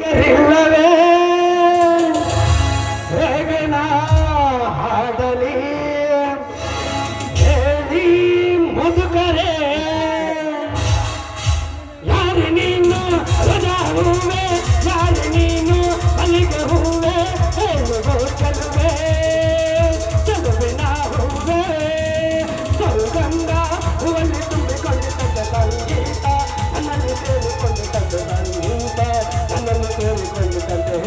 ಇಲ್ಲವೇ ಹೇಗನ ಹಾಡಲಿ ಹೇಳಿ ಮುದುಕರೆ ಯಾರು ನೀನು ರಜಾ ಹೂವೆ ಯಾರು ನೀನು ಮಲ್ಲಿಗೆ ಹೂವೆ ಹೇಳುವ ಚಲುವೆ ಚಲುವಿನ ಹೂವೆ ಸೌಗಂಧ ಹೂವಲ್ಲಿ ತುಂಬಿಕೊಂಡು ತಂದ ಸಂಗೀತ ನನ್ನಲ್ಲಿ ಸೇರಿಕೊಂಡು ತಂದ ಸಂಗೀತ ನನ್ನನ್ನು ಸೇರಿಕೊಂಡು ತಂದೆ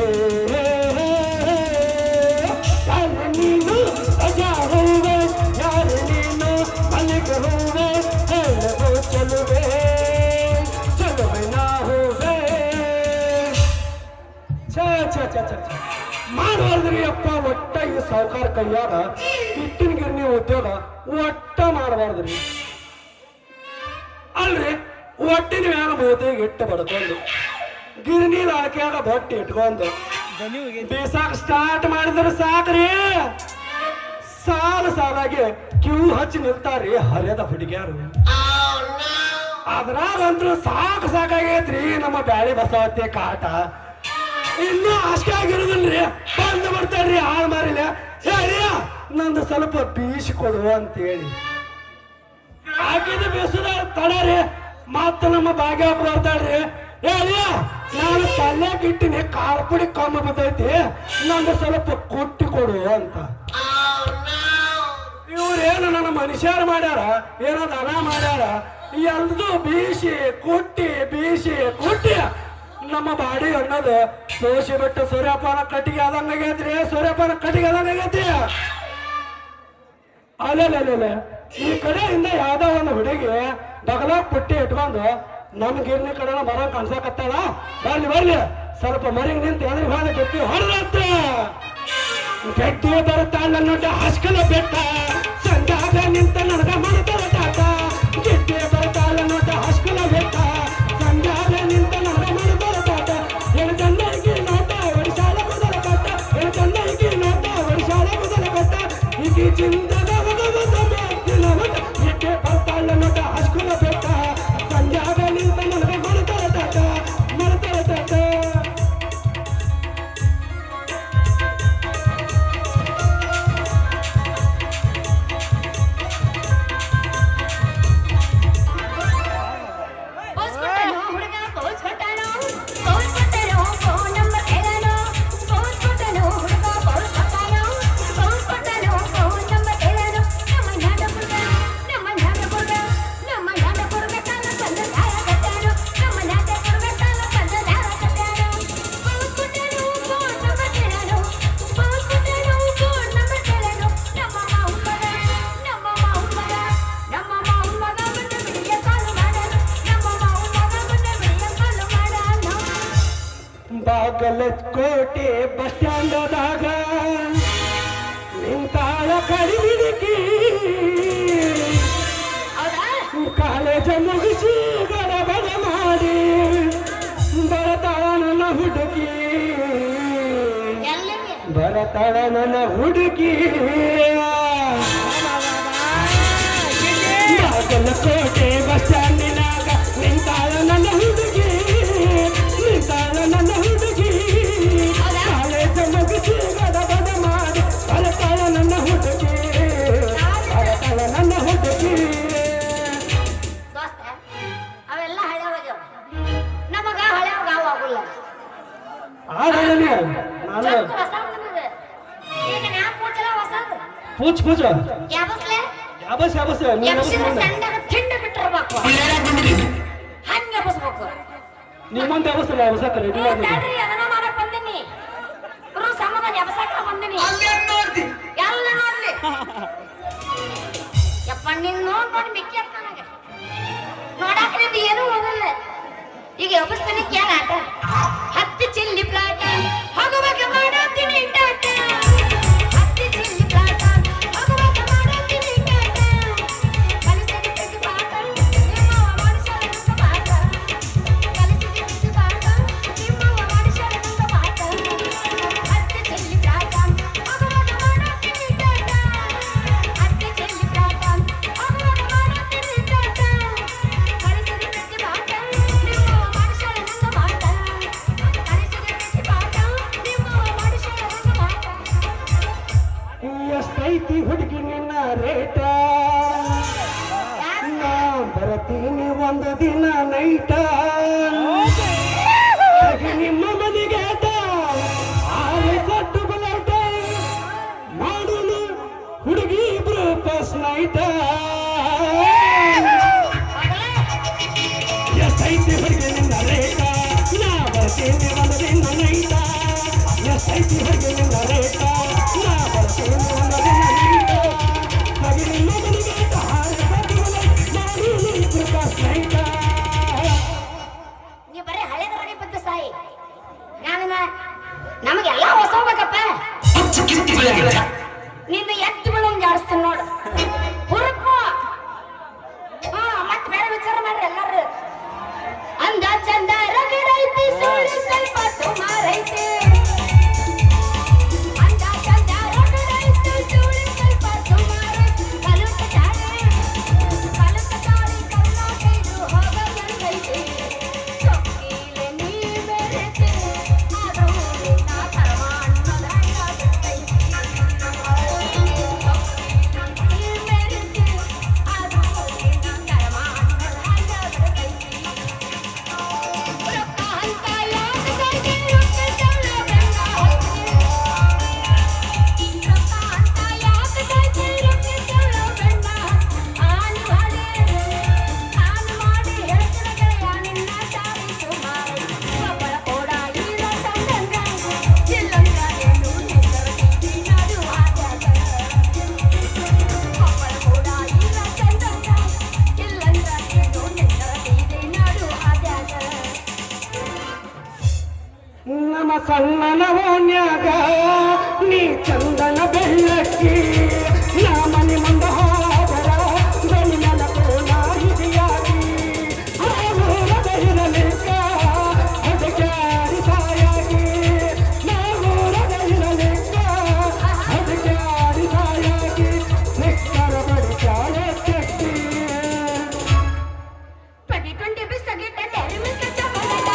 ಯಾರು ನೀನು ರಜಾ ಹೂವೆ ಯಾರು ನೀನು ಮಲ್ಲಿಗೆ ಹೂವೆ ಹೇಳುವ ಚಲುವೆ ಚಲುವಿನ ಹೂವೆ ಮಾಡಬಾರ್ದ್ರಿ ಅಪ್ಪ ಒಟ್ಟ ಈ ಸಾವುಕಾರ ಕೈಯಾಗ ಇಟ್ಟಿನ ಗಿರ್ನಿ ಉದ್ಯೋಗ ಒಟ್ಟ ಮಾಡಬಾರ್ದ್ರಿ ಅಲ್ರಿ ಒಟ್ಟಿನ ಮ್ಯಾಗ ಮೂತಿಗೆ ಇಟ್ಟು ಬಡ್ಕೊಂಡು ಗಿರ್ನಿ ಅಳಕ್ಯಾಗ ಬೊಟ್ಟಿ ಇಟ್ಕೊಂಡು ಬೀಸಾಕ್ ಸ್ಟಾರ್ಟ್ ಮಾಡಿದ್ರೆ ಸಾಕ್ರಿ ಸಾಲಾಗಿ ಕ್ಯೂ ಹಚ್ಚಿ ನಿಲ್ತಾರ್ರಿ ಹರಿಯದ ಹುಡುಗಿಯಾರು ಅದ್ರಾಗಂತೂ ಸಾಕಾಗೈತ್ರಿ ನಮ್ಮ ಬ್ಯಾಳಿ ಬಸವತ್ತೆ ಕಾಟ ಇನ್ನೂ ಅಷ್ಟೇ ಆಗಿರೋದಿಲ್ರಿ ಬಂದು ಬರ್ತಾರ್ರಿ ಹಾಳು ಮಾರಿಲ್ಲ ಹೇಳಿ ನಂದು ಸ್ವಲ್ಪ ಬೀಸಿ ಕೊಡು ಅಂತೇಳಿ ಹಾಕಿದ ಬೀಸದ ತಡರಿ ಮತ್ತ ನಮ್ಮ ಭಾಗ್ಯ ಬರ್ತಾಳ್ರಿ ಹೇಳಿ ನಾನು ತಲೆಗೆ ಇಟ್ಟಿನಿ ಖಾರ ಪುಡಿ ಕಮ್ಮಿ ಬರ್ತೈತಿ ನಂದು ಸ್ವಲ್ಪ ಕೊಟ್ಟಿ ಕೊಡು ಅಂತ ಇವ್ರೇನು ನನ್ನ ಮನುಷ್ಯರು ಮಾಡ್ಯಾರ ಏನೋ ದನ ಮಾಡ್ಯಾರ ಎಲ್ದು ಬೀಸಿ ಕುಟ್ಟಿ ನಮ್ಮ ಬಾಡಿ ಅನ್ನೋದು ಸೋಸಿ ಬಿಟ್ಟು ಸೂರ್ಯಪಾನ ಕಟ್ಟಿಗೆ ಆದಂಗಾಗೈತ್ರಿ ಸೂರ್ಯಪಾನ ಕಟ್ಟಿಗೆ ಆದಂಗಾಗೈತಿ ಅಲ್ಲೇ ಈ ಕಡೆಯಿಂದ ಯಾವ್ದೋ ಒಂದು ಹುಡುಗಿ ಬಗಲಾಗ ಪುಟ್ಟಿ ಇಟ್ಕೊಂಡು ನಮ್ ಗಿರ್ನಿ ಕಡೆ ಬರ ಕಾಣ್ಸಕತ್ತಾಳ ಬರ್ಲಿ ಸ್ವಲ್ಪ ಮರಿಗೆ ನಿಂತು ಎದ್ರಿಗೆ ಹೋದ ಗಟ್ಟಿ ಹೊಡೆದತ್ತ ಗಟ್ಟಿ ಬರುತ್ತಾಳ ನೋಡ ಹಸ್ಕಲ ಬೆಟ್ಟ ಸಂಜಾಗ ನಿಂತ ನನಗ ಮಾಡ್ತಾರ ತಾತ ಗೆಟ್ಟಿ ಬರ್ತಾಳ ನೋಡ ಹಸ್ಕಲ ಬೆಟ್ಟ ಸಂಜಾಗ ನಿಂತ ನನಗ ಮಾಡ್ತಾರ ತಾತ ಏನು ಚಂದಗಿ ನೋಟ ಒಡಿಶಾಲ ಕುದಲ ಕಟ್ಟ ಏನು ಚಂದಗಿ ನೋಟ ಒಡಿಶಾಲ ಕುದಲ ಕಟ್ಟ ಈಗಿ ಚಿಂದದ ಗೆಟ್ಟಿ ಬರ್ತಾಳ ನೋಡ ಹಸ್ಕಲ ಬೆಟ್ಟ ಸಂಜಾಗ ನಿಂತ ನನಗ ಮಾಡ್ತಾರ ತಾತ ಬಾಗಲಕೋಟೆ ಬಸ್ ಸ್ಟ್ಯಾಂಡದಾಗ ನಿಂತಾಳ ಕಡಿಬಿಡಿಕಿ ಕಾಲೇಜ ಮುಗಿಸಿ ಗಡಬಡ ಮಾಡಿ ಬರತಾಳ ನನ್ನ ಹುಡುಗಿ ಬಾಗಲಕೋಟೆ ಬಸ್ ಸ್ಟ್ಯಾಂಡಿನಾಗ ನಿಂತಾಳ ನನ್ನ ಹುಡುಗಿ ಕಾಲೇಜ ಮುಗಿಸಿ ಗಡಬಡ ಮಾಡಿ ಬರತಾಳ ನನ್ನ ಹುಡುಗಿ ಅವೆಲ್ಲ ಹಳೆವಾಗ್ಯಾವ ನಮಗ ಹಳೆವಾಗ ಆಗುಲ್ಲ ಪೂಜ್ ನಿಮ್ಮಂತ ಯಾವಸಲ್ಲ ಯಾವಸಕ್ಕಲ್ಲ ನೋಡಾಕ್ರಿ ಏನು ಹೋಗಲ್ಲ ಈಗ ಎಬ್ಬಿಸ್ತಾನೆ ಕ್ಯಾರ ಆಟ ಹತ್ತಿ ಚಿಲ್ಲಿ ಪ್ಲಾಟ ಹೋಗುವಾಗ ಮಾಡತ್ತೀನಿ ಟಾಟ ಹತ್ತಿ ಚಿಲ್ಲಿ ಪ್ಲಾಟ ಹೋಗುವಾಗ ಮಾಡತ್ತೀನಿ ಟಾಟ ಕಲಿಸಿದ ಪ್ರತಿ ಪಾಠ ನಿಮ್ಮವ ಮನುಷ್ಯರಂತ ಪಾಠ ಕಲಿಸಿದ ಪ್ರತಿ ಪಾಠ ನಿಮ್ಮವ ಮನುಷ್ಯರಂತ ಪಾಠ ಹತ್ತಿ ಚಿಲ್ಲಿ ಪ್ಲಾಟ ಹೋಗುವಾಗ ಮಾಡತ್ತೀನಿ ಟಾಟ ಹತ್ತಿ ಚಿಲ್ಲಿ ಪ್ಲಾಟ ಹೋಗುವಾಗ ಮಾಡತ್ತೀನಿ ಟಾಟ ಕಲಿಸಿದ ಪ್ರತಿ ಪಾಠ ನಿಮ್ಮವ ಮನುಷ್ಯರಂತ ಪಾಠ ಒಂದು ದಿನ ನೈಟ ನಿಮ್ಮ ಮನೆಗೆ ಸಟ್ಟು ಬಲಾಟ ಮಾಡುನು ಹುಡುಗಿ ಇಬ್ರು ಫಸ್ಟ್ ನೈಟ ಎಷ್ಟೈತಿ ಹುಡುಗಿ ನಿನ್ನ ರೇಟ ನಾ ಬರ್ತೀನಿ ಒಂದು ದಿನ ನೈಟ ಎಷ್ಟೈತಿ ಹುಡುಗಿ ನಿನ್ನ ರೇಟ ನಾ ಬರ್ತೀನಿ ಒಂದು ದಿನ ನೈಟ ನಿಮ್ಮ ಮನೆಗೆ ಮಾಡುನು ಇಬ್ರು ಫಸ್ಟ್ ನೈಟ. ನೀ ಬರೀ ಹಳೆದರಾಗೆ ಬಿದ್ದು ಸಾಯಿ ನಮಗೆಲ್ಲ ಹೊಸ ಹೋಗ್ಬೇಕಪ್ಪ. ನಿನ್ನ ಎತ್ತು ಬೀಳಂಗ್ ಜಾಡಿಸ್ತೀನಿ ನೋಡು ಹುರುಪು. ಮತ್ತೆ ಬೇರೆ ವಿಚಾರ ಮಾಡ್ರಿ ಎಲ್ಲಾರು. ಅಂದ ಚಂದ ರಗಡೈತಿ ಸುಳಿ ಸ್ವಲ್ಪ ಸುಮಾರೈತಿ. ಅಂದ ಚಂದ ರಗಡೈತಿ ಸುಳಿ ಸ್ವಲ್ಪ ಸುಮಾರೈತಿ. ಕಲುಕ ಚಾಳಿ ಕಲ್ಲಾಕೈದು ಹೋಗಂಗೈತಿ. ಚೊಕ್ಕಿಲೆ ನೀ ಬೆರೆತಿ ಅದು ನಾ ಕರ್ಮ ಅನ್ನೋದ ಹಂಗಾಗೈತಿ. ಚೊಕ್ಕಿಲೆ ನೀ ಬೆರೆತಿ ಅದು ನಾ ಕರ್ಮ ಅನ್ನೋದ ಹಂಗಾಗೈತಿ. ರೊಕ್ಕ ಅಂತ ಯಾಕೆ ಸಾಯ್ತಿ ರೊಕ್ಕ ಚೌಳ ಬೆಂಗ ಹೋಗ್ತಿ. ರೊಕ್ಕ ಅಂತ ಯಾಕೆ ಸಾಯ್ತಿ ರೊಕ್ಕ ಚೌಳ ಬೆಂಗ ಆನ್ ಮಾಡಿ ಹೇಳ್ತಿರ ಗೆಳೆಯ ನಿನ್ನ ಚಾವಿ ಸುಮಾರು. ಒಬ್ಬಳ ಕೂಡ ಇರೋ ಸಂದಂಗ ಇಲ್ಲಂಗ ಏನು ನಿಂದರತಿ ನಡು ಆದಾಗ. ಒಬ್ಬಳ ಕೂಡ ಇರೋ ಸಂದಂಗ ಇಲ್ಲಂಗ ಏನು ನಿಂದರತಿ ನಡು ಆದಾಗ. ನಮ್ಮ ಸಣ್ಣನ ಓಣ್ಯಾಗ ನೀ ಚಂದನ ಬೆಳ್ಳಕ್ಕಿ ನಾ ಮನೆ ಮುಂದ ಹೋದರ ಬೆಳಿ ಕೋಣ ಹಿಡಿಯಾಗಿ ಊರದ ಇರಲಿಕ್ಕ ಅದಕ್ಕೆ ಅರಿಸಾಯಾಗಿ ಊರದ ಇರಲಿಕ್ಕ ಅದಕ್ಕೆ ಅರಿಸಾಯಾಗಿ ಸಿಕ್ಕರ ಬಡಿಚಾಳ ಶಕ್ತಿ 2020 ಬಿಸಗಿಟ್ಟ ತೆರಿಮಿಕ ಚಮನದ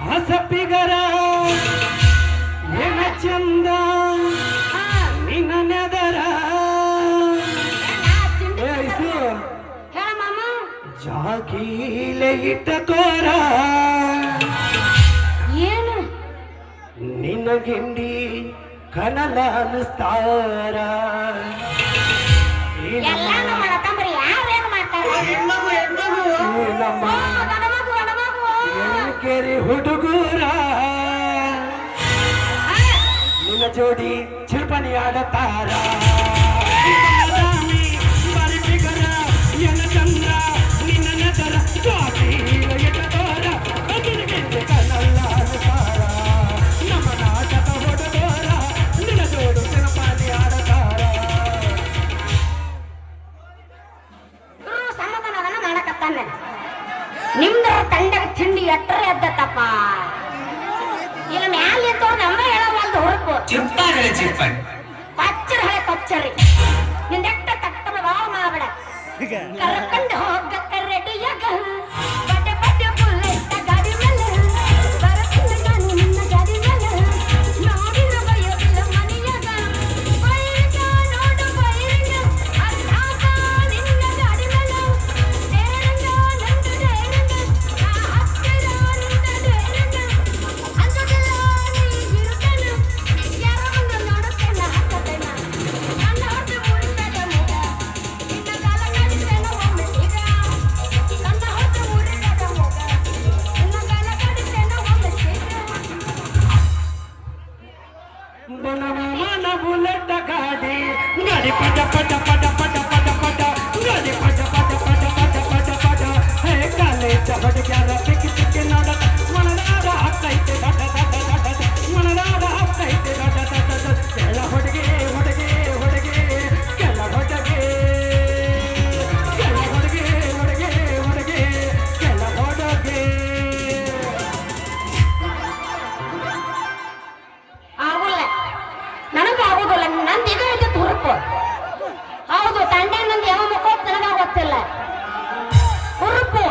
ಹಸಪಿಗರ ಏನ ಚಂದ ನಿನ್ನ ನೆದರ ಹೇಳ ಮಾಮ. ಜಾಗೀಲೆ ಇಟ್ಟಕೋರ ಏನು ನಿನ್ನ ಗಿಂಡಿ ಕನಲ ಅನಿಸ್ತಾರ ಎಲ್ಲ ನಮ್ಮ ತಮ್ಮರಿ ಯಾರೇನು ಮಾಡ್ತಾರೆ. ನಮ್ಮ ಕೆರೆ ಹುಡುಗೂರ ನಿನ್ನ ಜೋಡಿ ಚಿಲ್ಪನಿ ಆಡತಾರ ಬರಿಪಿಗರ ಎನ ಚಂದ್ರ ನಿನ್ನ ನೆದರ ಜಾಗೀಲ ಇಟ್ಟಕೋರ ಅದಿನಗಿಂತ ಕನಲ ಅನಿಸ್ತಾರ ನಮ್ಮ ನಾಟಕ ಹುಡುಗೂರ ನಿನ್ನ ಜೋಡು ಚಿಲ್ಪನಿ ಆಡತಾರ. ಸಮಾಧಾನ ಮಾಡಕತ್ತಾನೆ. ನಿಮ್ದ್ರ ತಂಡಗ ತಿಂಡಿ ಎಟ್ಟರೆ ಎದ್ದತ್ತಪ್ಪ. ಇಲ್ಲ ಮ್ಯಾಲ ಎದ್ದವ್ರು ನಮ್ಮ ಹೇಳವಲ್ದು ಹುರುಪು. ಪಚ್ಚರ ಹಳೆ ಪಚ್ಚರಿ ನಿಂದೆಟ್ಟ ತಕ್ಕ ಬಾಳ ಮಾಡಬೇಡ. ಕರ್ಕೊಂಡು ಹೋಗಕ್ಕ ರೆಡಿಯಾಗ ಬಡ್ಡೆ ಬಡ್ಡೆ ಬುಲ್ಲೆಟ್ಟ ಗಾಡಿ ಮೇಲೆ ಬರತ್ತಿನ ನಾನು ನಿನ್ನ ಗಾಡಿ ಮೇಲೆ ನೋಡಿನ ಬಯೋದಿಲ್ಲ ಮನೆಯಾಗ ಬೈರಿಗ ನೋಡು ಬೈರಿಗ ಅರ್ಥಾಗ ನಿನ್ನ ಗಾಡಿ ಮೇಲೆ ದೇರಂಗ ನಂದು ದೇರಂಗ ನಾ ಹತ್ತಿರ ನಿನ್ನ ದೇರಂಗ ಅಂಜದಿಲ್ಲ ನೀ ಇರುತ್ತೇನೆ ಯಾರ ಮುಂದೆ ನೋಡುತ್ತೇನೆ ಹಾಕತ್ತೇನೆ ನನ್ನ ಹೊರತು ಮುರಿಬೇಡ ಮೂಗ ನಿನ್ನ ಕಾಲ ಕಾಡಿಸ್ತೇನೆ ಒಮ್ಮೆ ಈಗ ನನ್ನ ಹೊರತು ಮುರಿಬೇಡ ಮೂಗ ನಿನ್ನ ಕಾಲ ಕಾಡಿಸ್ತೇನೆ ಒಮ್ಮೆ ಈಗ. ಬನಮನ ಬುಲೆಟ್ ಗಾಡಿ ಗಾಡಿ ಪಟ ಪಟ ಪಟ ಪಟ ಪಟ ಪಟ ಗಾಡಿ ಪಟ ಪಟ ಪಟ ಪಟ ಪಟ ಪಟ ಹೇ ಕಾಲೆ ಚಬಡ ಹೌದು ತಂಡೆ ನಂದು ಯಾವ ಮಕ್ಕಳು ನನಗ ಗೊತ್ತಿಲ್ಲ ಹುರುಪು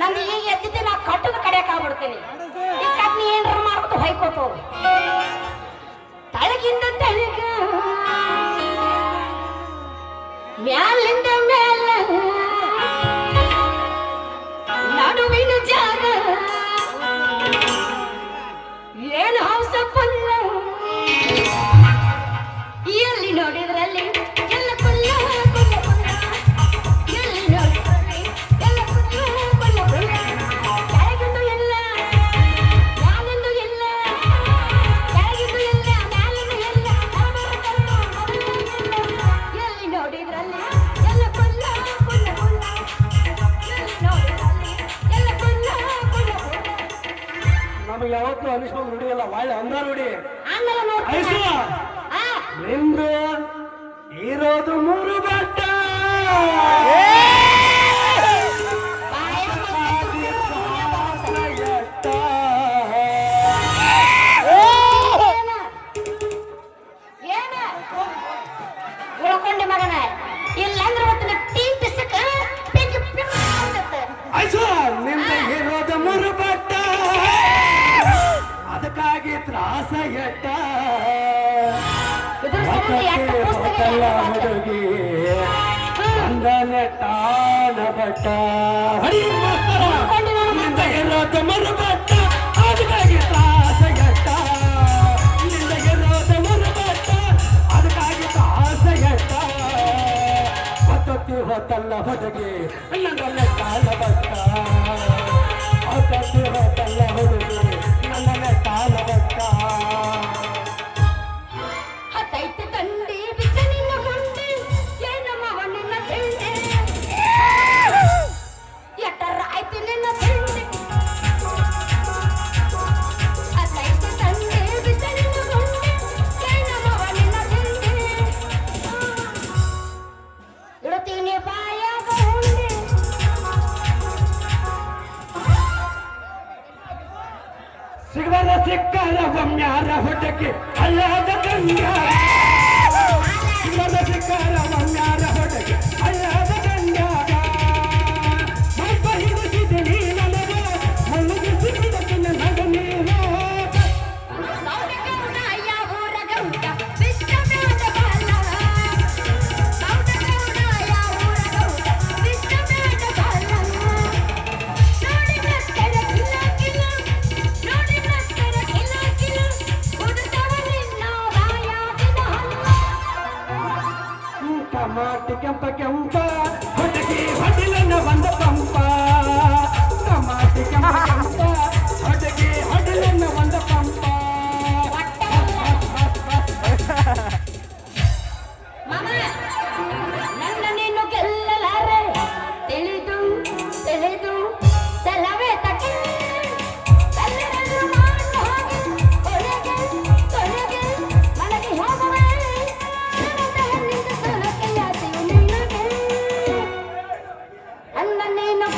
ನಂದು ಈಗ ಎದ್ದಿದ್ದೆ ನಾ ಕಟ್ಟದ ಕಡೆಯಕ್ ಆಗ್ಬಿಡ್ತೀನಿ ಈ ಕಟ್ನಿ ಏನಾರ ಮಾಡ್ಬಿಟ್ಟು ಹೊಯ್ಕೋತು ತಳಗಿಂದ ತಳಗ ಮ್ಯಾಲಿಂದ ಮ್ಯಾಲ ನಡುವಿನ ಜಾಗ ಏನು ಹೌಸ ಪುಲ್ಲ ಎಲ್ಲಿ ನೋಡಿದ್ರಲ್ಲಿ ಎಲ್ಲ ಪುಲ್ಲ ಪುಲ್ಲ ಪುಲ್ಲ ಎಲ್ಲಿ ನೋಡಿದ್ರಲ್ಲಿ ಎಲ್ಲ ಪುಲ್ಲ ಪುಲ್ಲ ಪುಲ್ಲ ಕೆಳಗಿಂದು ಎಲ್ಲ ಮ್ಯಾಲಿಂದು ಎಲ್ಲ ಕೆಳಗಿಂದು ಎಲ್ಲ ಮ್ಯಾಲಿಂದು ಎಲ್ಲ ಎಲ್ಲಿ ನೋಡಿದ್ರಲ್ಲಿ ಎಲ್ಲ ಪುಲ್ಲ ಪುಲ್ಲ ಪುಲ್ಲ ಎಲ್ಲಿ ನೋಡಿದ್ರಲ್ಲಿ ಎಲ್ಲ ಪುಲ್ಲ ಪುಲ್ಲ ಪುಲ್ಲ ನಮಗೆ ಯಾವತ್ತೂ ಅನಿಸ್ಕೊಂಡು ನುಡಿಯಲ್ಲ ಒಳ್ಳೆ ಅಂದ ನುಡಿ ಆಮೇಲೆ ನೋಡ್ತೀನಿ ಐಸು ಆ ನಿಂದು ಇರೋದು 3 ಬಟ್ಟ ಉಳ್ಕೊಂಡೆ ಮಗನ ಇಲ್ಲಂದ್ರೆ ಇವತ್ತಿನ ಟೀಮ್ ಪಿಸಕ ಐಸು ನಿಂದು ಇರೋದು 3 ಬಟ್ಟ ಅದಕ್ಕಾಗಿ ತ್ರಾಸ ಎಟ್ಟ ಹುಡುಗಿ ಅಂದನೆ ತಾನ ಬಟ್ಟ ಹರಿ ನಿಂದ ಇರೋದು 3 ಬಟ್ಟ ಅದಕ್ಕಾಗಿ ತ್ರಾಸ ಎಟ್ಟ ನಿಂದ ಇರೋದು 3 ಬಟ್ಟ ಅದಕ್ಕಾಗಿ ತ್ರಾಸ ಎಟ್ಟ ಹೊತ್ತೊತ್ತಿ ಹೊತ್ತಲ್ಲ ಹುಡುಗಿ ನನ್ನನೆ ತಾನ ಬಟ್ಟ ಹೊತ್ತೊತ್ತಿ ಹೊತ್ತಲ್ಲ ಹುಡುಗಿ ನನ್ನನೆ ತಾನ ಬಟ್ಟ ಹತ್ತೈತೆ ತಂಡಿ ಬಿಚ್ಚ ನಿನ್ನ ಗುಂಡಿ ಏನಮ್ಮ ನಿನ್ನ ತಿಂಡಿ ಎಟ್ಟರ ಆಯ್ತು ನಿನ್ನ ತಿಂಡಿ ಹತ್ತೈತೆ ತಂಡಿ ಬಿಚ್ಚ ನಿನ್ನ ಗುಂಡಿ ಏನಮ್ಮ ನಿನ್ನ ತಿಂಡಿ ಇಡುತ್ತೀನಿ ಬಾಯಾಗ ಹುಂಡಿ ಸಿಗದ ಸಿಕ್ಕರ ಒಮ್ಮ್ಯಾರ ಹುಡುಗಿ ಅಲ್ಲದ ಗಂಗಾರ ಸಿಗದ ಸಿಕ್ಕರ ಒಮ್ಮ್ಯಾರ ಹುಡುಗಿ ಅಲ್ಲದ ಗಂಗಾರ ಮಬ್ಬ ಹಿಡಿಸಿದೆ ನನಗ ಮುಳುಗಿಸಿ ಬಿಡುತ್ತಿನ ನಗ ನೀರು ಸೌದಗೌಡ ಯಾವೂರ ಗೌಡ ವಿಶ್ವನಾಥ ಬಾಲ ಸೌದಗೌಡ ಯಾವೂರ ಗೌಡ ವಿಶ್ವನಾಥ ಬಾಲ ನೋಡಿ ನಕ್ಕರ ಕಿಲ ಕಿಲ ನೋಡಿ ನಕ್ಕರ ಕಿಲ ಕಿಲ ಕುಡಿದವ ನಿನ್ನ ಬಾಯಾಗಿನ ಹಲ್ಲ ಟಮಾಟಿ ಕೆಂಪ ಕೆಂಪ ಹುಡುಗಿ ಹೊಡಿಲನ್ನ ಬಂದ ಪಂಪ ಟಮಾಟಿ ಕೆಂಪ ಕೆಂಪ ಹುಡುಗಿ ಹೊಡಿಲನ್ನ ಬಂದ ಪಂಪ ಮಾಮ ನನ್ನ ನೀನು ಗೆಲ್ಲಲಾರೆ ತಿಳಿದು ತಿಳಿದು ಸಲವೇ ತಟ್ಟೆ ತಲೆಯನ್ನು ಮಾಡು ಹೋಗಿ ಕೊನೆಗೆ ಕೊನೆಗೆ ಮನೆಗೆ ಹೋಗುವೆ ನನ್ನದ ಹೆಣ್ಣಿಂದ ಸಲಕ್ಕೆ ಯಾತೆಯು ನಿನಗೆ ನನ್ನ ನೀನು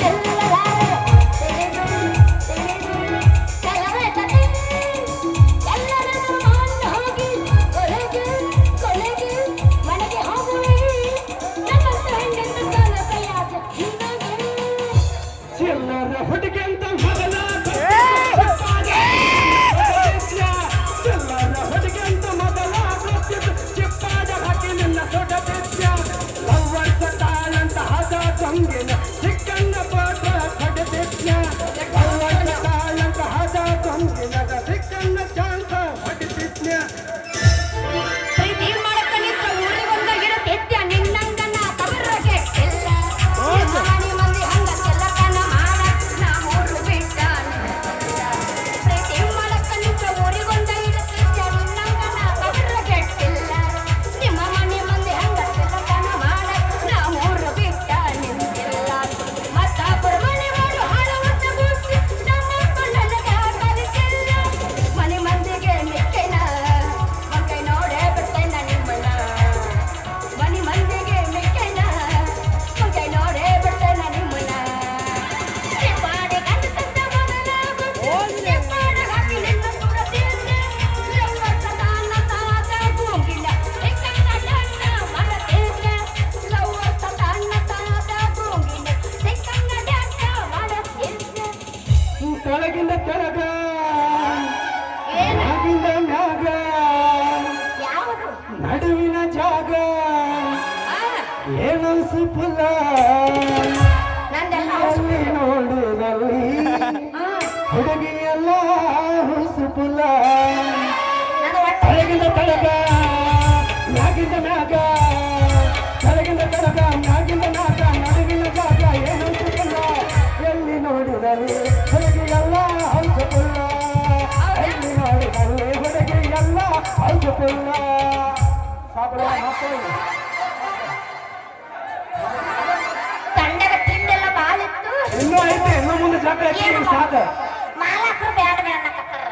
ಏನು ಸುಫಲ ನಂದೆಲ್ಲ ಎಲ್ಲಿ ನೋಡಿದಲ್ಲಿ ಹುಡುಗಿ ಎಲ್ಲ ಸುಫಲ ನಾನು ಒಟ್ಟು ಕೆಳಗಿಂದ ತಳಗ ಮ್ಯಾಗಿಂದ ಮ್ಯಾಗ ಕೆಳಗಿಂದ ತಳಗ ಮ್ಯಾಗಿಂದ ಮ್ಯಾಗ ನಡುಗಿನ ಜಾಗ ಏನು ಸುಫಲ ಎಲ್ಲಿ ನೋಡಿದಲ್ಲಿ ಹುಡುಗಿ ಎಲ್ಲ ಸುಫಲ ಎಲ್ಲಿ ನೋಡಿದಲ್ಲಿ ಹುಡುಗಿ ಎಲ್ಲ ಸುಫಲ ಸಾಬರ ಹಾಕೋದು ತಂಡಗ ತಿಂಡೆಲ್ಲ ಬಾಳಿತ್ತು ಇನ್ನೂ ಐತೆ ಇನ್ನೂ ಮುಂದೆ ಜಾಗ ಐತಿ ಸಾಕ ಮಾಲಕರು ಬ್ಯಾಡ ಬೇಡ ಅನ್ನಕತ್ತಾರ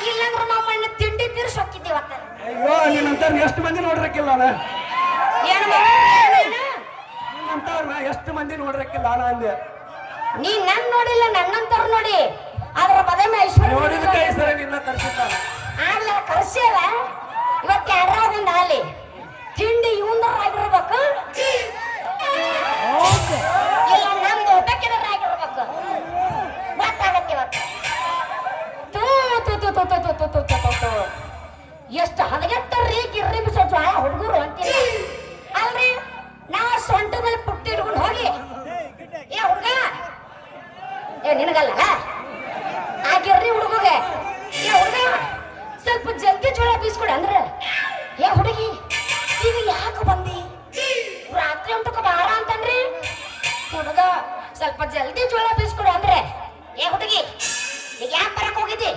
ಇಲ್ಲಂದ್ರ ನಮ್ಮಣ್ಣ ತಿಂಡಿ ತೀರ್ಸಿ ಹೋಗಿದ್ದೀವತ್ತ ಅಯ್ಯೋ ನಿನ್ನಂತವ್ರನ್ನ ಎಷ್ಟು ಮಂದಿ ನೋಡ್ರಕ್ಕಿಲ್ಲ ಅಣ್ಣ ಏನು ನಿನ್ನಂತವ್ರನ್ನ ಎಷ್ಟು ಮಂದಿ ನೋಡ್ರಕ್ಕಿಲ್ಲ ಅಣ್ಣ ಅಂದೆ ನೀ ನನ್ ನೋಡಿಲ್ಲ ನನ್ನಂತವ್ರು ನೋಡಿ ಅದ್ರ ಬದಮೆ ನೋಡಿದಕ್ಕೆ ಐಶ್ವರ್ಯ ಈ ಸರಿ ನಿನ್ನ ಕರ್ಸಿದ್ದ ಆಗ್ಲ ಕರ್ಸಿಯಲ್ಲ ಇವತ್ತು ಯಾರಾಗಿಂದ ಅಲ್ಲಿ ತಿಂಡಿ ಇವಂದರಾಗಿರ್ಬೇಕು ಇಲ್ಲ ನಮ್ದು ಬೇಕಿದ್ರಾಗಿರ್ಬೇಕು ಗೊತ್ತಾಗತ್ತೆ ಇವತ್ತು ತೂ ತೂ ತೂ ತೂ ತೂ ತೂ ತೂ ತೂ ತೂ ತೂ ಎಷ್ಟು ಹದಗೆಟ್ಟರ್ರಿ ಗಿರ್ರಿ ಬಿಸೋ ಜ್ವಾಳ ಹುಡುಗರು ಅಂತಿಲ್ಲ ಅಲ್ರಿ ನಾ ಸೊಂಟ ಮೇಲೆ ಪುಟ್ಟಿ ಹಿಡ್ಕೊಂಡು ಹೋಗಿ ಏ ಹುಡುಗ ಏ ನಿನಗಲ್ಲ ಆ ಗಿರ್ರಿ ಹುಡುಗಗೆ ಏ ಹುಡುಗ ಸ್ವಲ್ಪ ಜಲ್ದಿ ಜೋಳ ಬೀಸ್ಕೊಡಿ ಅಂದ್ರೆ ಏ ಹುಡುಗಿ ಈಗ ಯಾಕೆ ಬಂದಿ ರಾತ್ರಿ ಊಟಕ್ಕೆ ಬಾರ ಅಂತನ್ರಿ ಹುಡುಗ ಸ್ವಲ್ಪ ಜಲ್ದಿ ಜೋಳ ಬೀಸ್ಕೊಡಿ ಅಂದ್ರೆ ಏ ಹುಡುಗಿ ಈಗ ಯಾಕೆ ಬರಕ್ ಹೋಗಿದ್ದಿ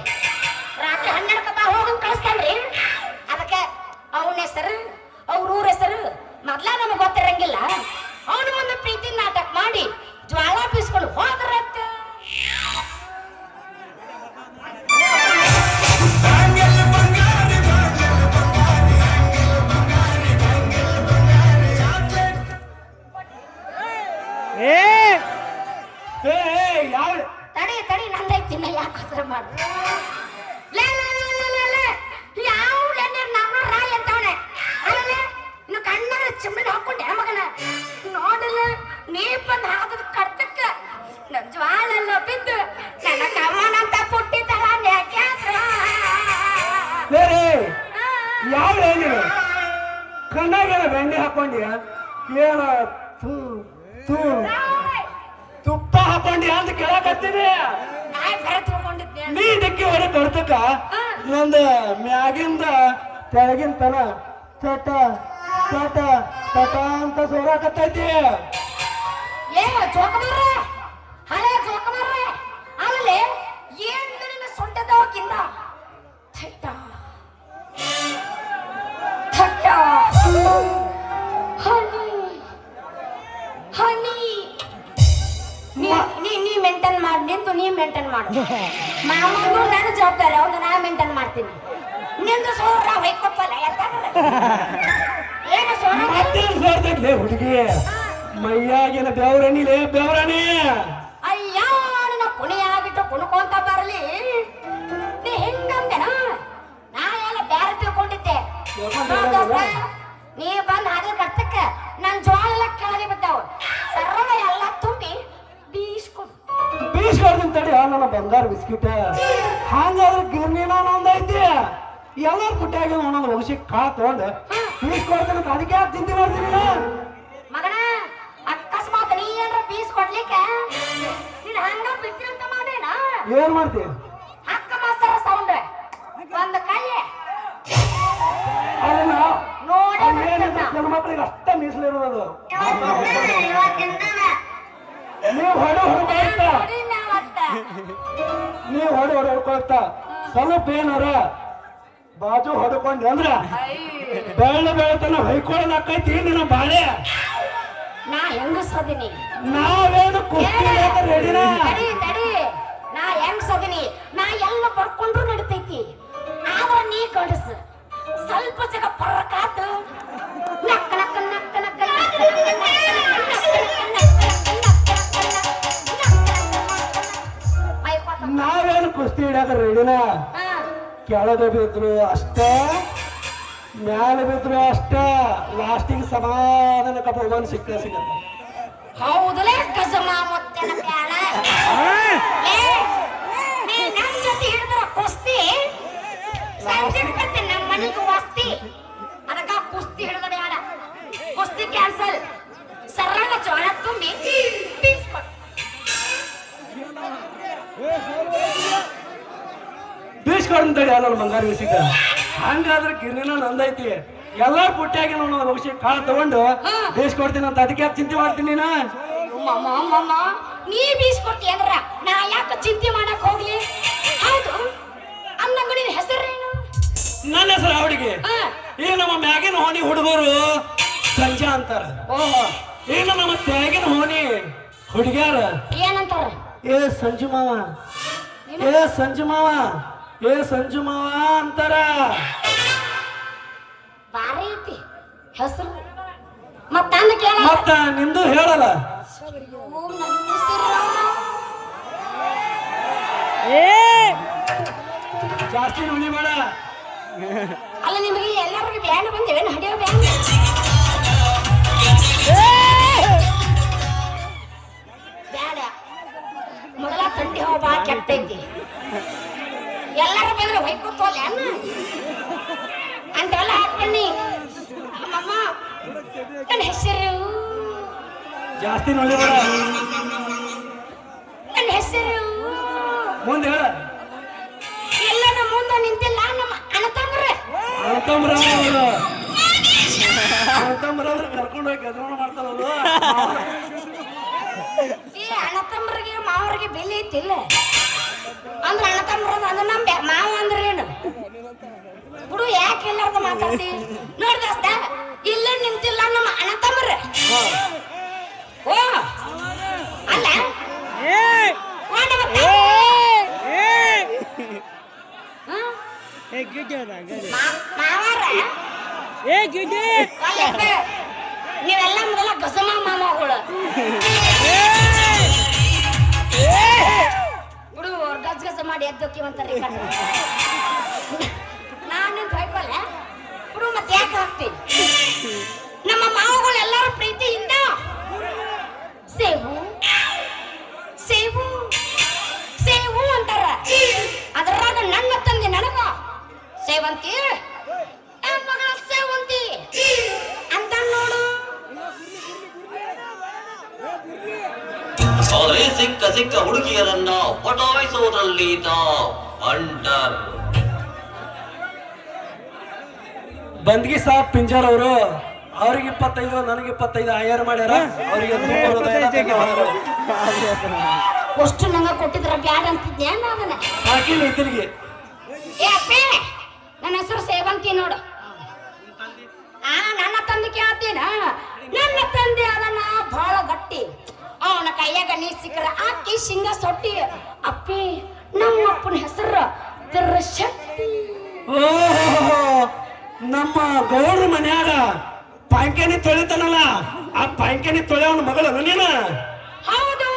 ರಾತ್ರಿ 12ಕ್ಕೆ ಬಾ ಹೋಗಂಗ್ ಕಳಿಸ್ತಾನ್ರಿ ಅದಕ್ಕೆ ಅವನ ಹೆಸರು ಅವ್ರ ಊರ ಹೆಸರು ಮೊದ್ಲ ನಮಗೆ ಗೊತ್ತಿರಂಗಿಲ್ಲ ಅವನ ಮುಂದೆ ಪ್ರೀತಿ ನಾಟಕ ಮಾಡಿ ಜ್ವಾಳ ಬೀಸ್ಕೊಂಡು ಹೋದ್ರತ್ತ ಯಾವ ತಡಿ ತಡಿ ನಂದೈತಿ ಯಾಕೆ ಹಸ್ರ ಮಾಡು ಯಾವ ನಮ್ಮ ರಾಯ್ ಅಂತವನೆ ಅಲ್ಲೇ ಇನ್ನು ಕಣ್ಣಾಗ ಚಿಮ್ಮನ ಹಾಕೊಂಡೆ ಮಗನ ನೋಡಲ್ಲ ನೀ ಬಂದು ಹಾಕದ ಕರ್ತಕ್ಕ ನನ್ನ ಜ್ವಾಲೆಲ್ಲ ಬಿದ್ದು ನನ್ನ ಕಮ್ಮನಂತ ಪುಟ್ಟಿ ತರ ಯಾವ ಏನು ಕಣ್ಣಾಗೆಲ್ಲ ಬೆಣ್ಣೆ ಹಾಕೊಂಡ್ಯ ಏನ ತೂ ತೂ ತುಪ್ಪ ಹಾಕೊಂಡ್ಯ ಅಂತ ಕೇಳಕತ್ತೀನಿ ನಾಯಿ ಬರ ತಿಳ್ಕೊಂಡಿದ್ದೆ ನೀ ಇದಕ್ಕೆ ಹೊರ ಕಡ್ತಕ್ಕ ಒಂದು ಮ್ಯಾಗಿಂದ ತೆಳಗಿನ ತನ ಚಟ ಚಟ ಚಟ ಅಂತ ಸೋರಾಕತ್ತೈತಿ ಏ ಜೋಕಮಾರ ಹಳೆ ಜೋಕಮಾರ ಆಮೇಲೆ ಏನು ನಿನ್ನ ಸೊಂಟದವಕ್ಕಿಂದ ಥಟ್ಟ ಥಟ್ಟ ಹನಿ ಹನಿ ನೀ ಮೇಂಟೈನ್ ಮಾಡಿ ನಿಂತು ನೀ ಮೇಂಟೈನ್ ಮಾಡು ಮಾಮಂದು ನನ್ನ ಜವಾಬ್ದಾರಿ ಅವ್ನು ನಾ ಮೇಂಟೈನ್ ಮಾಡ್ತೀನಿ ನಿಂದು ಸೋರ ಹೊಯ್ಕೊಪ್ಪಲ್ಲ ಏನು ಸೋರ ಮತ್ತೇನ್ ಸೋರ್ತೈತ್ಲೇ ಹುಡುಗಿ ಮೈಯಾಗಿನ ಬೆವರಣಿಲೇ ಬೆವರಣಿ ಅಯ್ಯ ನಿನ್ನ ಕುಣಿಯಾಗಿಟ್ಟು ಕುಣ್ಕೊಂತ ಬರಲಿ ನೀ ಹಿಂಗಂದೆನ ನಾ ಎಲ್ಲ ಬ್ಯಾರೆ ತಿಳ್ಕೊಂಡಿದ್ದೆ ನೀ ಬಂದ್ ಹಾಗೆ ಕರ್ತಕ್ಕ ನನ್ ಜೋಳ ಎಲ್ಲ ಕೆಳಗೆ ಬಿದ್ದಾವ ಸರ್ವ ಎಲ್ಲ ತುಂಬಿ ಬೀಸ್ಕೊಂಡು ಬೀಸ್ಕೊಡ್ತೀನಿ ತಡಿ ನನ್ನ ಬಂಗಾರ ಬಿಸ್ಕಿಟ್ ಹಂಗಾದ್ರೆ ಗಿರ್ನಿನ ನಂದೈತಿ ಎಲ್ಲಾರು ಪುಟ್ಟಾಗಿ ಒಂದೊಂದು ಒಗಸಿ ಕಾಳು ತಗೊಂಡು ಬೀಸ್ಕೊಡ್ತೀನಿ ಅದಕ್ಕೆ ಯಾಕೆ ಚಿಂತೆ ಮಾಡ್ತೀನಿ ಮಗನ ಅಕಸ್ಮಾತ್ ನೀ ಏನ್ರ ಬೀಸ್ ಕೊಡ್ಲಿಕ್ಕೆ ನೀನ್ ಹಂಗ ಬಿಟ್ಟಿರಂತ ಮಾಡೇನ ಏನ್ ಮಾಡ್ತಿ ಹಕ್ಕ ಮಾಸ್ತರ ಸೌಂಡ್ ಒಂದ್ ಕೈ ಅದನ್ನ ನೋಡಿ ನನ್ನ ಮಕ್ಕಳಿಗೆ ಅಷ್ಟ ಮೀಸಲಿರೋದು ನೀವು ಹೊಡ್ಕೊಳ್ತಾ ನೀವು ಹೊಡ್ಕೊಳ್ತಾ ಸ್ವಲ್ಪ ಏನಾರ ಬಾಜು ಹೊಡ್ಕೊಂಡಿ ಅಂದ್ರ ಬೆಳತನ ಹೊಯ್ಕೊಳ್ಳೋದಾಕೈತಿ ನಿನ್ನ ಬಾಳೆ ನಾ ಹೆಂಗಸದಿನಿ ನಾವೇನು ಕುಸ್ತಿ ರೆಡಿನ ತಡಿ ತಡಿ ನಾ ಹೆಂಗಸದಿನಿ ನಾ ಎಲ್ಲ ಪಡ್ಕೊಂಡ್ರು ನಡಿತೈತಿ ಆದ್ರ ನೀ ಗಂಡಸ ಸ್ವಲ್ಪ ಜಗ ಪರಕಾತು ನಕ್ಕ ನಕ್ಕ ನಕ್ಕ ನಕ್ಕ ನಾವೇನು ಕುಸ್ತಿ ಹಿಡಿಯಾಕ ರೆಡಿನ ಕೆಳಗೆ ಬಿದ್ರು ಅಷ್ಟ ಮ್ಯಾಲ ಬಿದ್ರು ಅಷ್ಟ ಲಾಸ್ಟಿಗೆ ಸಮಾಧಾನಕ್ಕೆ ಬಹುಮಾನ ಸಿಕ್ಕ ಹೌದಲೇ ಗಜಮ ಮುತ್ತನ ಪ್ಯಾಳ ನೀ ನನ್ ಜೊತೆ ಹಿಡಿದ್ರ ಕುಸ್ತಿ ಸಂಜೆ ಬರ್ತೀನಿ ನಮ್ಮ ಮನೆಗೆ ವಸ್ತಿ ಅದಕ್ಕ ಕುಸ್ತಿ ಹಿಡಿದ ಬೇಡ ಕುಸ್ತಿ ಕ್ಯಾನ್ಸಲ್ ಕೊಡಲ್ಲ ಬಂಗಾರ ವಿಸಿಕ ಹಂಗಾದ್ರೆ ಗಿರ್ನಿನ ನಂದೈತಿ ಎಲ್ಲಾರ ಪುಟ್ಟಾಗಿ ನಾನು ಬಹುಶಃ ಕಾಳ ತಗೊಂಡು ಬೇಯಿಸ್ಕೊಡ್ತೀನಿ ಅಂತ ಅದಕ್ಕೆ ಯಾಕೆ ಚಿಂತೆ ಮಾಡ್ತೀನಿ ನಾ ನೀ ಬೀಸ್ಕೊಟ್ಟಿ ಅಂದ್ರ ನಾ ಯಾಕೆ ಚಿಂತೆ ಮಾಡಕ್ ಹೋಗ್ಲಿ ಹೌದು ಅಂದಂಗಡಿ ಹೆಸರೇನು ನನ್ನ ಹೆಸರು ಅವಡಿಗೆ ಈಗ ನಮ್ಮ ಮ್ಯಾಗಿನ ಹೋಣಿ ಹುಡುಗರು ಸಂಜೆ ಅಂತಾರ ಈಗ ನಮ್ಮ ತ್ಯಾಗಿನ ಹೋಣಿ ಹುಡುಗ್ಯಾರ ಏನಂತಾರ ಏ ಸಂಜು ಮಾವ ಏ ಸಂಜು ಮಾವ ಏ ಸಂಜು ಮಾವ ಅಂತಾರ ಬಾರಿ ಐತಿ ಹೆಸರು ಮತ್ತ ಕೇಳ ಮತ್ತ ನಿಂದು ಹೇಳಲ್ಲ ಜಾಸ್ತಿ ನುಡಿ ಬೇಡ ಅಲ್ಲ ನಿಮಗೆ ಎಲ್ಲರಿಗೂ ಬ್ಯಾಂಡ್ ಬಂದಿವೆ ಹಡಿಯೋ ಬ್ಯಾಂಡ್ ಬ್ಯಾಡ ಮೊದಲ ತಂಡಿ ಹೋಗ ಬಾ ಕೆಟ್ಟೈತಿ ಎಲ್ಲರೂ ಬಂದ್ರೆ ಹೊಯ್ಕೊತ್ತೋಲ್ಲ ಅಂತೆಲ್ಲ ಹಾಕ್ಬನ್ನಿ ಅಮ್ಮಮ್ಮ ನನ್ನ ಹೆಸರು ಜಾಸ್ತಿ ನುಡಿ ಬೇಡ ನನ್ನ ಹೆಸರು ಮುಂದೆ ಹೇಳ ಎಲ್ಲ ನಮ್ಮ ಮುಂದೆ ನಿಂತಿಲ್ಲ ನಮ್ಮ ಅಣ್ಣತಂಬ್ರೆ ಅಣ್ಣತಂಬ್ರವ್ರು ಕರ್ಕೊಂಡು ಹೋಗಿ ಗದ್ರೋಣ ಮಾಡ್ತಾರಲ್ಲ ಈ ಅಣ್ಣತಂಬ್ರಿಗೆ ಮಾವರಿಗೆ ಬೆಲೆ ಐತಿಲ್ಲ ಅಂದ್ರೆ ಅಣ್ಣತಂಬ್ರ ಅದು ನಮ್ಮ ಮಾವ ಅಂದ್ರೆ ಏನು ಬಿಡು ಯಾಕೆ ಎಲ್ಲಾರ್ದ ಮಾತಾಡ್ತಿ ನೋಡ್ದಸ್ತ ಇಲ್ಲ ನಿಂತಿಲ್ಲ ನಮ್ಮ ಅಣ್ಣತಂಬ್ರೆ ಓ ಅಲ್ಲ ನೀವೆಲ್ಲ ಮೊದಲ ಗಸಮ ಮಾಮಗಳು ಬಿಡು ಗಸ್ ಗಸ ಮಾಡಿ ಎದ್ದೋಕಿ ಅಂತಾರೆ ನಾನು ಭಯಪಲ್ಲ ಬಿಡು ಮತ್ತೆ ಯಾಕೆ ಹಾಕ್ತೀನಿ ನಮ್ಮ ಮಾವಗಳು ಎಲ್ಲರ ಪ್ರೀತಿಯಿಂದ ಸೇವು ಸೇವು ಸೇವು ಅಂತಾರ ಅದರಾಗ ನನ್ನ ತಂದೆ ನನಗ ಸೇವಂತಿ ಮಗಳ ಸೇವಂತಿ ಅಂತ ನೋಡು ಆದರೆ ಸಿಕ್ಕ ಸಿಕ್ಕ ಹುಡುಗಿಯರನ್ನ ಪಟಾಯಿಸುವುದರಲ್ಲಿ ಅಂಡರ್ ಬಂದ್ಗಿ ಸಾಬ್ ಪಿಂಜರ್ ಅವರು ಅವ್ರಿಗೆ 25 ನನಗೆ 25 ಹೈಯರ್ ಮಾಡ್ಯಾರ ಅವರಿಗೆ ಅಷ್ಟು ನಂಗ ಕೊಟ್ಟಿದ್ರ ಬ್ಯಾಡ ಅಂತಿದ್ಯಾ ನಾನು ಹಾಕಿ ನಿಂತಿಲ್ಗೆ ಏ ಅಪ್ಪೇ ನನ್ನ ಹೆಸರು ಸೇವಂತಿ ನೋಡು ನನ್ನ ತಂದೆ ಕೇಳ್ತೀನ ನನ್ನ ತಂದೆ ಅದನ್ನ ಬಹಳ ಗಟ್ಟಿ ಅವನ ಕೈಯಾಗ ನೀ ಸಿಕ್ಕರ ಆಕಿ ಶಿಂಗ ಸೊಟ್ಟಿ ಅಪ್ಪಿ ನಮ್ಮ ಅಪ್ಪನ ಹೆಸರು ಶಕ್ತಿ ನಮ್ಮ ಗೌಡ್ರ ಮನ್ಯಾಗ ಪಾಂಕ್ಯಾನಿ ತೊಳಿತಾನಲ್ಲ ಆ ಪಾಂಕ್ಯಾನಿ ತೊಳೆಯವನ ಮಗಳು ನೀನ ಹೌದು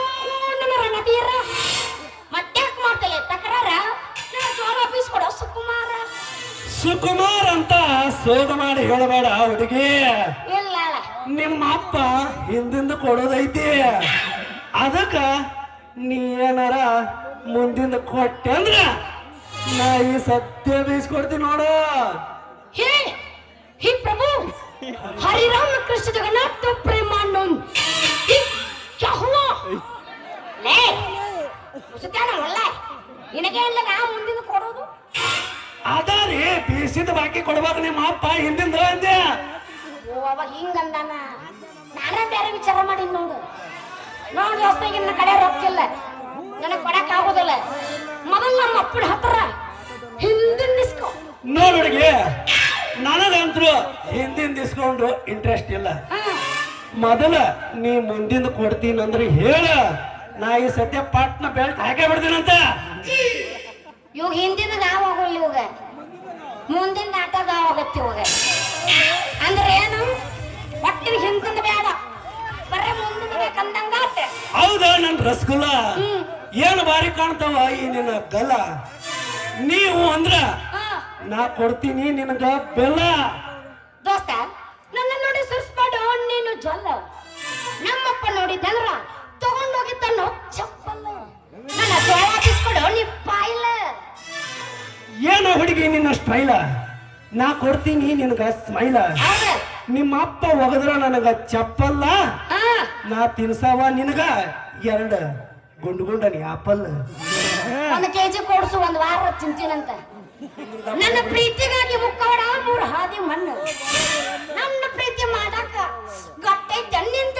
ನನ್ನ ರಣಧೀರ ಮತ್ತ್ಯಾಕ್ ಮಾಡ್ತಲೆ ತಕರಾರ ನನ್ನ ಜೋರ ಆಫೀಸ್ ಕೊಡೋ ಸುಕುಮಾರ್ ಅಂತ ಸೋಗ ಮಾಡಿ ಹೇಳಬೇಡ ಹುಡುಗಿ ಇಲ್ಲ ನಿಮ್ಮ ಅಪ್ಪ ಹಿಂದಿಂದ ಕೊಡೋದೈತಿ ಅದಕ್ಕ ನೀ ಏನಾರ ಮುಂದಿಂದ ಕೊಟ್ಟೆ ಅಂದ್ರ ನಾ ಈ ಸತ್ಯ ಬೀಸ್ಕೊಡ್ತೀನಿ ನೋಡು हे हे प्रभु हरि राम कृष्ण जगन्नाथ प्रेमानंद क्या हुआ ले ಮುಸುತ್ತಾನ ಒಳ್ಳ ನಿನಗೆ ಇಲ್ಲ ನಾ ಮುಂದಿನ ಕೊಡೋದು ಅದಾರಿ ಬೀಸಿದ ಬಾಕಿ ಕೊಡ್ಬೇಕು ನಿಮ್ಮ ಅಪ್ಪ ಹಿಂದಿಂದ ಅಂದೆ ಓ ಅವ ಹಿಂಗಂದಾನ ನಾನೇ ಬೇರೆ ವಿಚಾರ ಮಾಡಿ ನೋಡು ನೋಡು ದೋಸ್ತಿಗೆ ನನ್ನ ಕಡೆ ರೊಕ್ಕಿಲ್ಲ ನನಗೆ ಕೊಡಕ್ ಆಗೋದಿಲ್ಲ ಮೊದಲು ನಮ್ಮ ಅಪ್ಪನ ಹತ್ರ ಹಿಂದಿನ ಇಸ್ಕೊ ನೋಡ್ ಹುಡುಗಿ ನನಗಂತ್ರು ಹಿಂದಿನ ಇಸ್ಕೊಂಡು ಇಂಟ್ರೆಸ್ಟ್ ಇಲ್ಲ ಮೊದಲ ನೀ ಮುಂದಿಂದ ಕೊಡ್ತೀನಿ ಅಂದ್ರೆ ಹೇಳ ನಾ ಈ ಸದ್ಯ ಪಾಟ್ನ ಬೆಲ್ಟ್ ಹಾಕೇ ಬಿಡ್ತೀನಂತ ಇವಾಗ ಹಿಂದಿನ ನಾವು ಆಗೋಲ್ಲ ಇವಾಗ ಮುಂದಿನ ನಾಟಕ ಆಗುತ್ತೆ ಇವಾಗ ಅಂದ್ರೆ ಏನು ಒಟ್ಟಿನ ಹಿಂದಿನ ಬೇಡ ಬರೇ ಮುಂದಿನ ಬೇಕಂದಂಗ ಹೌದಾ ನನ್ ರಸಗುಲ್ಲ ಏನು ಬಾರಿ ಕಾಣ್ತಾವ ಈ ನಿನ್ನ ಗಲ್ಲ ನೀವು ಅಂದ್ರ ನಾ ಕೊಡ್ತೀನಿ ನಿನಗ ಬೆಲ್ಲ ದೋಸ್ತ ನನ್ನ ನೋಡಿ ಸುರಿಸ್ಬೇಡ ನೀನು ಜ್ವಲ್ಲ ನಮ್ಮಪ್ಪ ನೋಡಿದಂದ್ರ ತಗೊಂಡೋಗಿ ತನ್ನ ಚಪ್ಪಲ್ಲ ನನ್ನ ಜೋಳ ಬಿಸ್ಕೊಡು ನೀ ಪಾಯಿಲ್ಲ ಏನೋ ಹುಡುಗಿ ನಿನ್ನ ಸ್ಟೈಲ ನಾ ಕೊಡ್ತೀನಿ ನಿನಗ ಸ್ಮೈಲ ನಿಮ್ಮ ಅಪ್ಪ ಒಗದ್ರ ನನಗ ಚಪ್ಪಲ್ಲ ನಾ ತಿನ್ಸವ ನಿನಗ 2 ಗುಂಡು ಗುಂಡನಿ ಆಪಲ್ 1 ಕೆಜಿ ಕೊಡ್ಸು 1 ವಾರ ತಿಂತೀನಂತ ನನ್ನ ಪ್ರೀತಿಗಾಗಿ ಮುಕ್ಕವಡ ಮೂರು ಹಾದಿ ಮಣ್ಣು ನನ್ನ ಪ್ರೀತಿ ಮಾಡಾಕ ಗಟ್ಟೆ ತನ್ನಿಂದ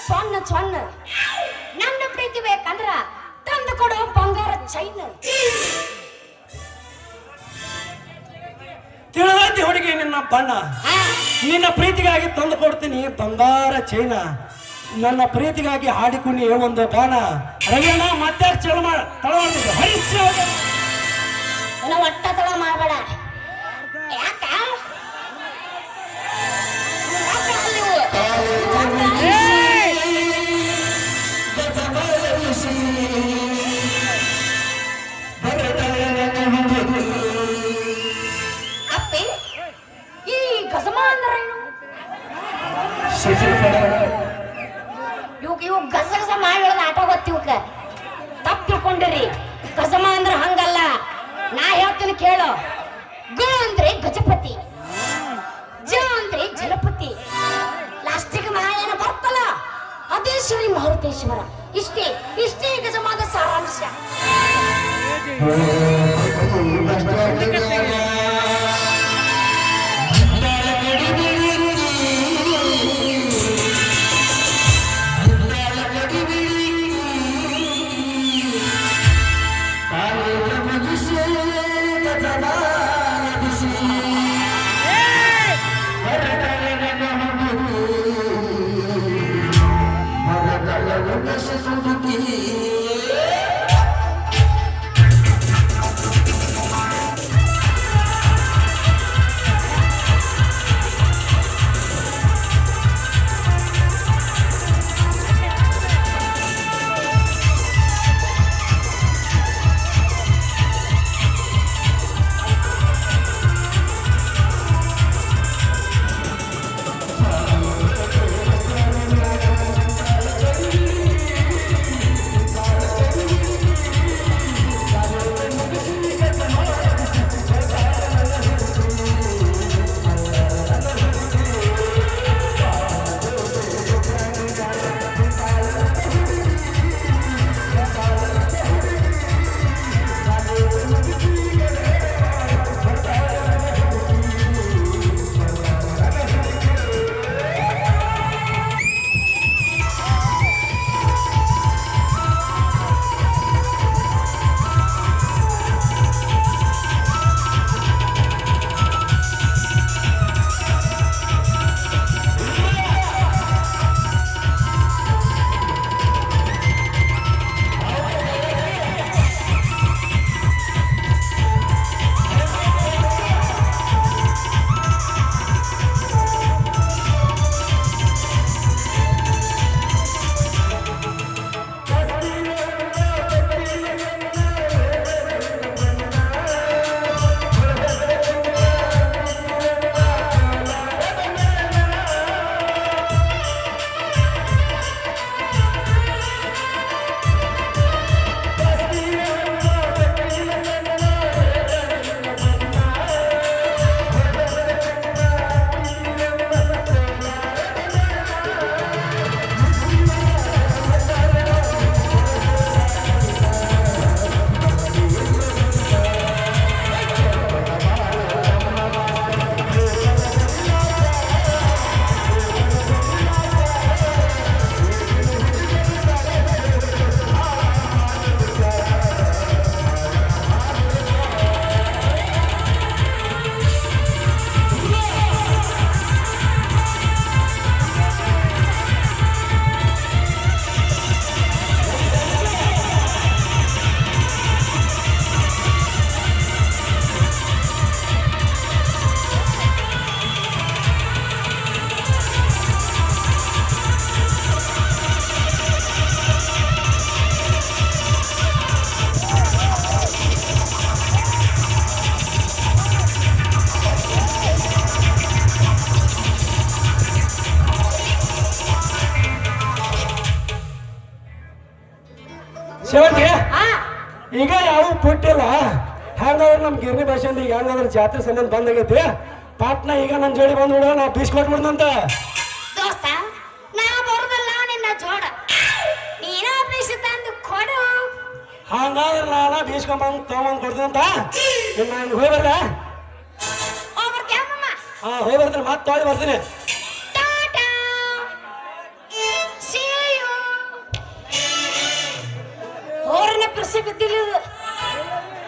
ಸೊನ್ನ ಸೊನ್ನ ನನ್ನ ಪ್ರೀತಿ ಬೇಕಂದ್ರ ತಂದು ಕೊಡೋ ಬಂಗಾರ ಚೈನ್ ತಿಳಿದೈತಿ ಹುಡುಗಿ ನಿನ್ನ ಬಣ್ಣ ನಿನ್ನ ಪ್ರೀತಿಗಾಗಿ ತಂದು ಕೊಡ್ತೀನಿ ಬಂಗಾರ ಚೈನ ನನ್ನ ಪ್ರೀತಿಗಾಗಿ ಹಾಡಿಕೊಂಡು ಒಂದು ಬಾಣ ರವಿಯಣ್ಣ ಮತ್ತೆ ಚಲ ತಳ ಮಾಡ್ತಿದ್ದೆ ಹರಿಸಿ ಒಟ್ಟ ತಳ ಮಾಡಬೇಡ ಯಾಕ ಅಪ್ಪಿ ಈ ಗಸಮ ಅಂದ್ರೇನು ಇವು ಗಸಗಸ ಮಾಡಿ ಹೇಳೋದು ಆಟ ಗೊತ್ತಿವಕ್ಕ ತಪ್ಪು ತಿಳ್ಕೊಂಡಿರಿ ಗಸಮ ಅಂದ್ರೆ ಹಂಗಲ್ಲ ನಾ ಹೇಳ್ತೀನಿ ಕೇಳು ಗ ಅಂದ್ರೆ ಗಜಪತಿ ಜ ಅಂದ್ರೆ ಜಲಪತಿ ಲಾಸ್ಟಿಗೆ ಮಾಯನ ಬರ್ತಲ್ಲ ಅದೇ ಶ್ರೀ ಮಾರುತೇಶ್ವರ ಇಷ್ಟೇ ಗಜಮಾದ ಸಾರಾಂಶ ಶಿವಂತಿ ಈಗ ಯಾವ ಪುಟ್ಟಿಲ್ಲ ಹಂಗಾದ್ರೆ ನಮ್ ಗಿರ್ನಿ ಭಾಷೆಯಿಂದ ಈಗ ಹಂಗಾದ್ರೆ ಜಾತ್ರೆ ಸಂಬಂಧ ಬಂದಾಗೈತಿ ಪಾಟ್ನ ಈಗ ನನ್ನ ಜೋಡಿ ಬಂದ್ಬಿಡ ನಾ ಬೀಸ್ಕೊಟ್ಬಿಡ್ದಂತ ದೋಸ್ತ ನಾ ಬರುದಲ್ಲ ನಿನ್ನ ಜೋಡ ನೀನ ಬೀಸ ತಂದು ಕೊಡು ಹಂಗಾದ್ರೆ ನಾನ ಬೀಸ್ಕೊಂಡ್ ಬಂದು ತಗೊಂಡ್ ಕೊಡ್ದಂತ ಇನ್ನು ನಾನು ಹೋಗಿ ಬರ್ಲ ಬರ್ತೀಯ ಮಾಮ ಹಾ ಹೋಗಿ ಬರ್ತೀನಿ ಮತ್ತೆ ತೊಳಿ ಬರ್ತೀನಿ ಟಾಟಾ see you ಹೋರನೆ ಪ್ರಸಿ ಬಿದ್ದಿಲ್ಲ